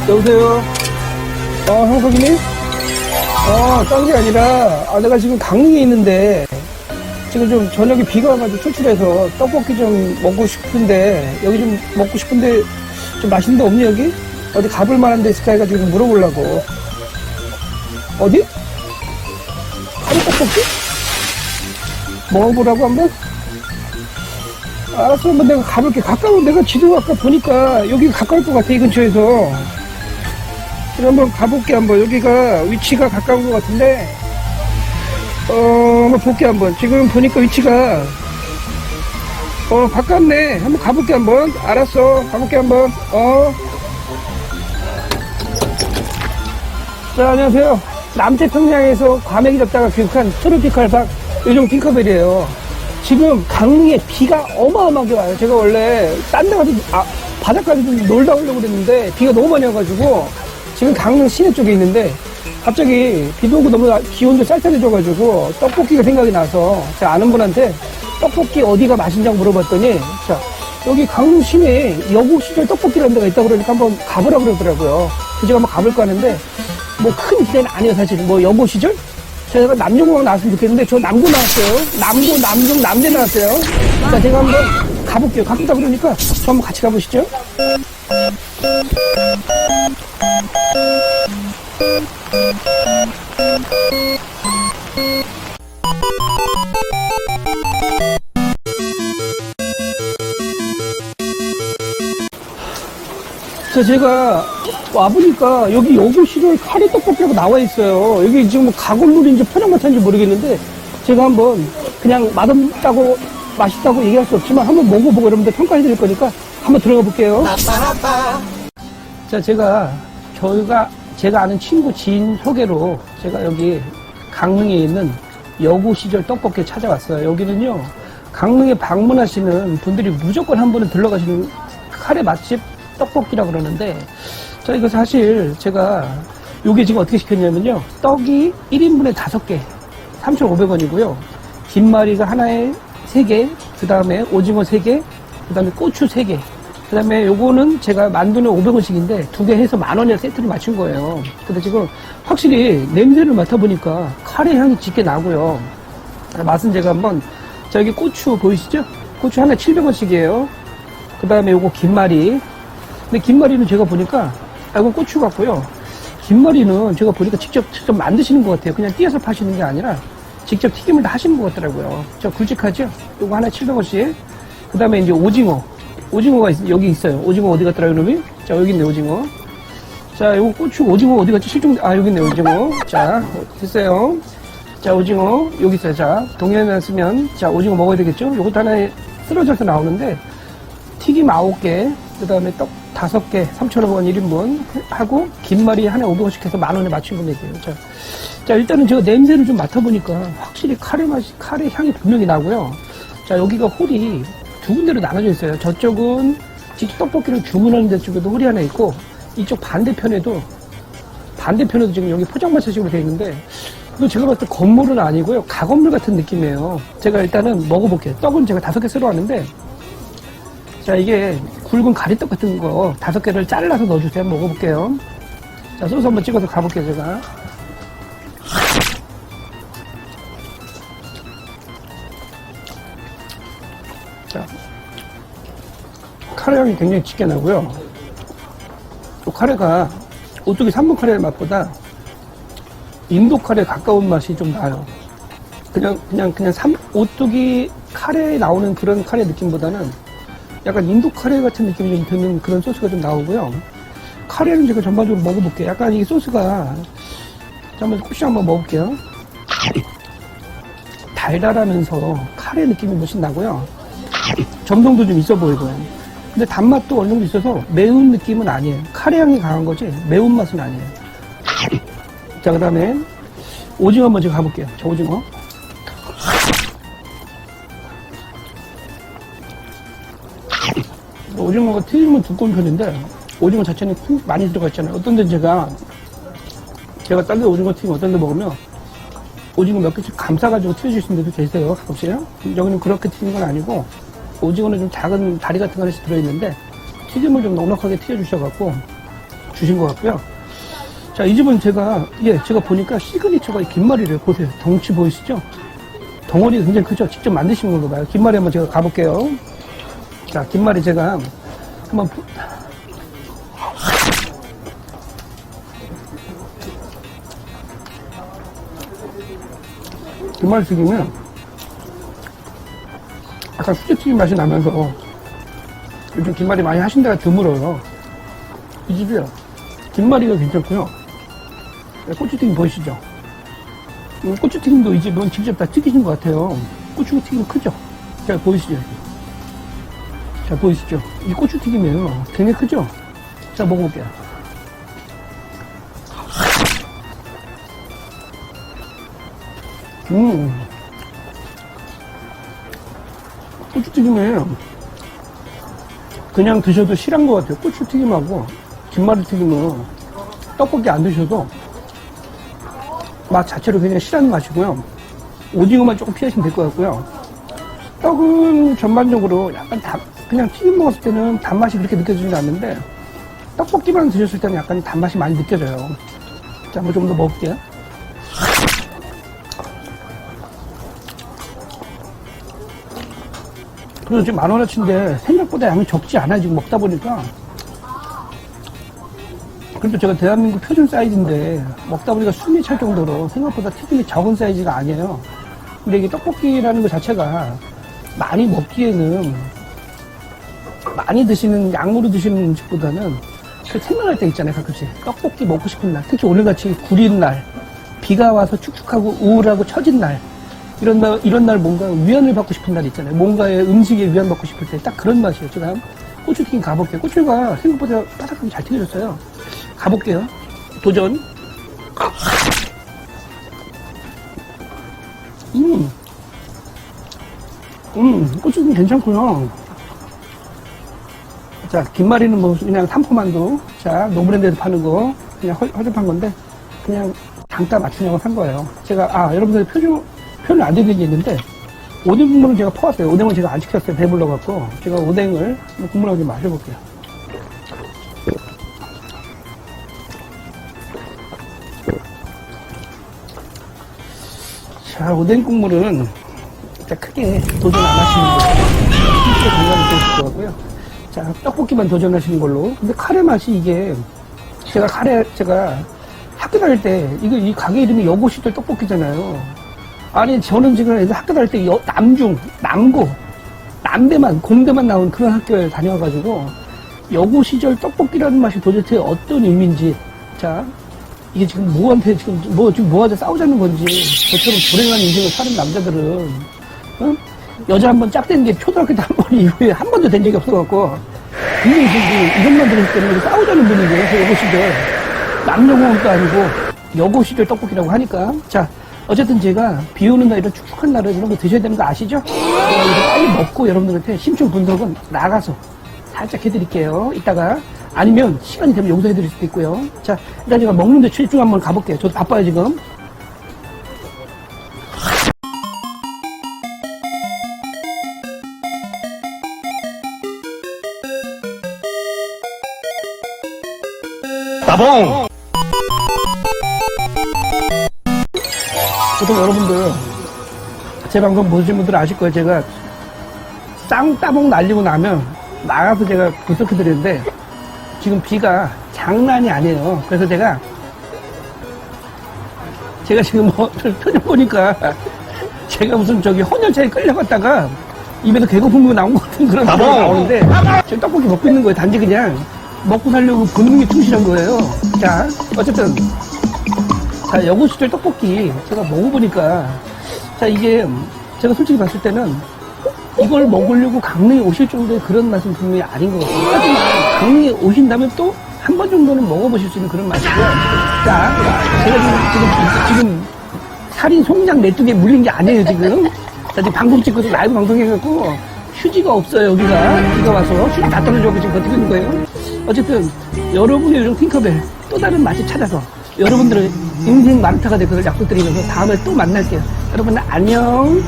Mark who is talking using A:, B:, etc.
A: 여보세요? 형석이니? 딴 게 아니라, 내가 지금 강릉에 있는데, 지금 좀 저녁에 비가 와가지고 출출해서 떡볶이 좀 먹고 싶은데, 여기 좀 먹고 싶은데, 좀 맛있는 데 없니, 여기? 어디 가볼 만한 데 있을까 해가지고 좀 물어보려고. 어디? 하루 떡볶이? 먹어보라고 한번? 알았어, 한번 내가 가볼게. 가까운, 내가 지도 아까 보니까 여기 가까울 것 같아, 이 근처에서. 그럼 한번 가볼게, 한번. 여기가 위치가 가까운 것 같은데, 한번 볼게, 한번. 지금 보니까 위치가, 가깝네. 한번 가볼게, 한번. 알았어. 가볼게, 한번. 자, 안녕하세요. 남태평양에서 과메기 잡다가 귀국한 트로피칼 박, 요즘 핑커벨이에요. 지금 강릉에 비가 어마어마하게 와요. 제가 원래 딴 데 가서, 바닷가에서 좀 놀다 오려고 그랬는데, 비가 너무 많이 와가지고, 지금 강릉 시내 쪽에 있는데 갑자기 비도 오고 너무 기온도 쌀쌀해져가지고 떡볶이가 생각이 나서 제가 아는 분한테 떡볶이 어디가 맛있냐고 물어봤더니 자 여기 강릉 시내에 여고 시절 떡볶이라는 데가 있다고 그러니까 한번 가보라 그러더라고요. 그래서 제가 한번 가볼까 하는데 뭐 큰 기대는 아니에요. 사실 뭐 여고 시절? 제가 남녀공학 나왔으면 좋겠는데 저 남고 나왔어요. 남고, 남중, 남대 나왔어요. 자 제가 한번 가볼게요. 가깝다 그러니까 저 한번 같이 가보시죠. 자, 제가 와보니까 여기 여고 시절 카레 떡볶이라고 나와 있어요. 여기 지금 뭐 가골물인지 포장마차인지 모르겠는데 제가 한번 그냥 맛없다고 맛있다고 얘기할 수 없지만 한번 먹어보고 여러분들 평가해 드릴 거니까 한번 들어가 볼게요. 자, 제가 아는 친구 지인 소개로 제가 여기 강릉에 있는 여고 시절 떡볶이에 찾아왔어요. 여기는요, 강릉에 방문하시는 분들이 무조건 한 번은 들러가시는 카레 맛집 떡볶이라고 그러는데, 자, 이거 사실 제가 요게 지금 어떻게 시켰냐면요, 떡이 1인분에 5개, 3,500원이고요. 김말이가 하나에 3개, 그 다음에 오징어 3개, 그 다음에 고추 3개, 그 다음에 요거는 제가 만두는 500원씩인데 2개 해서 10,000원이라 세트를 맞춘 거예요. 근데 지금 확실히 냄새를 맡아보니까 카레 향이 짙게 나고요. 맛은 제가 한번, 자, 여기 고추 보이시죠? 고추 하나에 700원씩이에요. 그 다음에 요거 김말이. 근데 김말이는 제가 보니까, 이건 고추 같고요. 김말이는 제가 보니까 직접 만드시는 것 같아요. 그냥 띄어서 파시는 게 아니라 직접 튀김을 다 하시는 것 같더라고요. 저 굵직하죠? 요거 하나에 700원씩. 그 다음에 이제 오징어가 여기 있어요. 오징어 어디 갔더라, 이놈이? 자, 여기 있네, 오징어. 자, 요거 고추, 오징어 어디 갔지? 여기 있네, 오징어. 자, 됐어요. 자, 오징어, 여기 있어요. 자, 동해안 쓰면, 자, 오징어 먹어야 되겠죠? 요것도 하나에 쓰러져서 나오는데, 튀김 9개, 그 다음에 떡 5개, 3,500원 1인분 하고, 김말이 하나에 500원씩 해서 10,000원에 맞춘 금액이에요. 자, 일단은 제가 냄새를 좀 맡아보니까, 확실히 카레 향이 분명히 나고요. 자, 여기가 홀이 2군데로 나눠져 있어요. 저쪽은 직접 떡볶이를 주문하는 데 쪽에도 홀이 하나 있고, 이쪽 반대편에도 지금 여기 포장마차식으로 되어 있는데, 또 제가 봤을 때 건물은 아니고요. 가건물 같은 느낌이에요. 제가 일단은 먹어볼게요. 떡은 제가 5개 쓰러 왔는데, 자, 이게 굵은 가리떡 같은 거 5개를 잘라서 넣어주세요. 한번 먹어볼게요. 자, 소스 한번 찍어서 가볼게요, 제가. 자, 카레 향이 굉장히 짙게 나고요. 또 카레가 오뚜기 3분 카레 맛보다 인도 카레에 가까운 맛이 좀 나요. 그냥 오뚜기 카레에 나오는 그런 카레 느낌보다는 약간 인도 카레 같은 느낌이 좀 드는 그런 소스가 좀 나오고요. 카레는 제가 전반적으로 먹어볼게요. 약간 이 소스가, 한번 혹시 한번 먹어볼게요. 달달하면서 카레 느낌이 훨씬 나고요. 점성도 좀 있어 보이고요. 근데 단맛도 어느 정도 있어서 매운 느낌은 아니에요. 카레 향이 강한 거지 매운맛은 아니에요. 자, 그 다음에 오징어 한번 제가 가볼게요. 저 오징어. 오징어가 튀김은 두꺼운 편인데 오징어 자체는 많이 들어가 있잖아요. 어떤 데는 제가 딴 데 오징어 튀김 어떤 데 먹으면 오징어 몇 개씩 감싸가지고 튀어주시는 데도 계세요. 가끔씩. 여기는 그렇게 튀긴 건 아니고 오징어는 좀 작은 다리 같은 거 하나씩 들어있는데 튀김을 좀 넉넉하게 튀어주셔갖고 주신 것 같고요. 자, 이 집은 제가 보니까 시그니처가 이 김말이래요. 보세요. 덩치 보이시죠? 덩어리가 굉장히 크죠? 직접 만드신 건가 봐요. 김말이 한번 제가 가볼게요. 자, 김말이 제가 한번 김말이 튀기면 약간 수제튀김 맛이 나면서 요즘 김말이 많이 하신 데가 드물어요. 이 집이요. 김말이가 괜찮고요. 고추튀김 보이시죠? 고추튀김도 이 집은 직접 다 튀기신 것 같아요. 고추튀김 크죠? 자, 보이시죠? 자, 보이시죠? 이 고추튀김이에요. 굉장히 크죠? 자, 먹어볼게요. 고추튀김이에요. 그냥 드셔도 실한 것 같아요. 고추튀김하고 김말이 튀김은 떡볶이 안 드셔도 맛 자체로 굉장히 실한 맛이고요. 오징어만 조금 피하시면 될 것 같고요. 떡은 전반적으로 약간 그냥 튀김 먹었을 때는 단맛이 그렇게 느껴지진 않는데 떡볶이만 드셨을 때는 약간 단맛이 많이 느껴져요. 자, 한번 좀 더 먹을게요. 그래서 지금 10,000원어치인데 생각보다 양이 적지 않아요. 지금 먹다 보니까. 그래도 제가 대한민국 표준 사이즈인데 먹다 보니까 숨이 찰 정도로 생각보다 튀김이 적은 사이즈가 아니에요. 근데 이게 떡볶이라는 것 자체가 많이 먹기에는 많이 드시는 양으로 드시는 음식보다는 그 생각날 때 있잖아요. 가끔씩 떡볶이 먹고 싶은 날, 특히 오늘같이 구린 날, 비가 와서 축축하고 우울하고 처진 날, 이런 날 뭔가 위안을 받고 싶은 날 있잖아요. 뭔가의 음식에 위안 받고 싶을 때 딱 그런 맛이에요. 제가 고추튀김 가볼게요. 고추가 생각보다 바삭하게 잘 튀겨졌어요. 가볼게요. 도전. 고추튀김 괜찮고요. 자, 김말이는 뭐 그냥 삼포만두. 자, 노브랜드에서 파는 거 그냥 허접한 건데 그냥 단가 맞추냐고 산 거예요. 제가 여러분들 표현을 안 드린 게 있는데 오뎅 국물을 제가 퍼왔어요. 오뎅을 제가 안 시켰어요. 배불러갖고 제가 오뎅을 국물하고 좀 마셔볼게요. 자, 오뎅 국물은 진짜 크게 도전 안 하시는 거예요. 크게 건강이 되실 것 같고요. 자, 떡볶이만 도전하시는 걸로. 근데 카레 맛이 이게 제가 학교 다닐 때 이 가게 이름이 여고시절 떡볶이잖아요. 아니, 저는 지금 학교 다닐 때 남중, 남고, 남대만, 공대만 나온 그런 학교에 다녀와가지고 여고시절 떡볶이라는 맛이 도대체 어떤 의미인지. 자, 이게 지금 지금 뭐하자 싸우자는 건지, 저처럼 불행한 인생을 사는 남자들은, 여자 한 번 짝대는 게 초등학교 때 한 번 이후에 한 번도 된 적이 없어갖고, 굉장히 지금 이것만 들었을 때는 싸우자는 분위기예요. 그 여고시절. 남녀공학도 아니고, 여고시절 떡볶이라고 하니까. 자, 어쨌든 제가 비 오는 날 이런 축축한 날은 이런 거 드셔야 되는 거 아시죠? 이거 빨리 먹고 여러분들한테 심층 분석은 나가서 살짝 해드릴게요. 이따가. 아니면 시간이 되면 여기서 해드릴 수도 있고요. 자, 일단 제가 먹는데 집중 한번 가볼게요. 저도 바빠요, 지금.
B: 따봉!
A: 보통 여러분들, 제 방송 보시는 분들은 아실 거예요. 제가 따봉 날리고 나면 나가서 제가 분석해드리는데, 지금 비가 장난이 아니에요. 그래서 제가 지금 표정 보니까 제가 무슨 헌혈차에 끌려갔다가 입에서 개거품이 나온 것 같은 그런 표정이 나오는데 지금 떡볶이 먹고 있는 거예요. 단지 그냥 먹고 살려고 본능에 충실한 거예요. 자, 어쨌든 자, 여고시절 떡볶이 제가 먹어보니까 자, 이게 제가 솔직히 봤을 때는 이걸 먹으려고 강릉에 오실 정도의 그런 맛은 분명히 아닌 것 같아요. 하지만 강릉에 오신다면 또 한 번 정도는 먹어보실 수 있는 그런 맛이고요. 자, 제가 지금 살인 송장 메뚜기에 물린 게 아니에요, 지금. 자, 지금 방송 찍고서 라이브 방송해갖고 휴지가 없어요, 여기가. 비가 와서 휴지 다 떨어져서 지금 버티고 있는 거예요. 어쨌든 여러분의 요즘 팅커벨 또 다른 맛을 찾아서 여러분들의 인생 마르타가 될 것을 약속드리면서 다음에 또 만날게요. 여러분 안녕.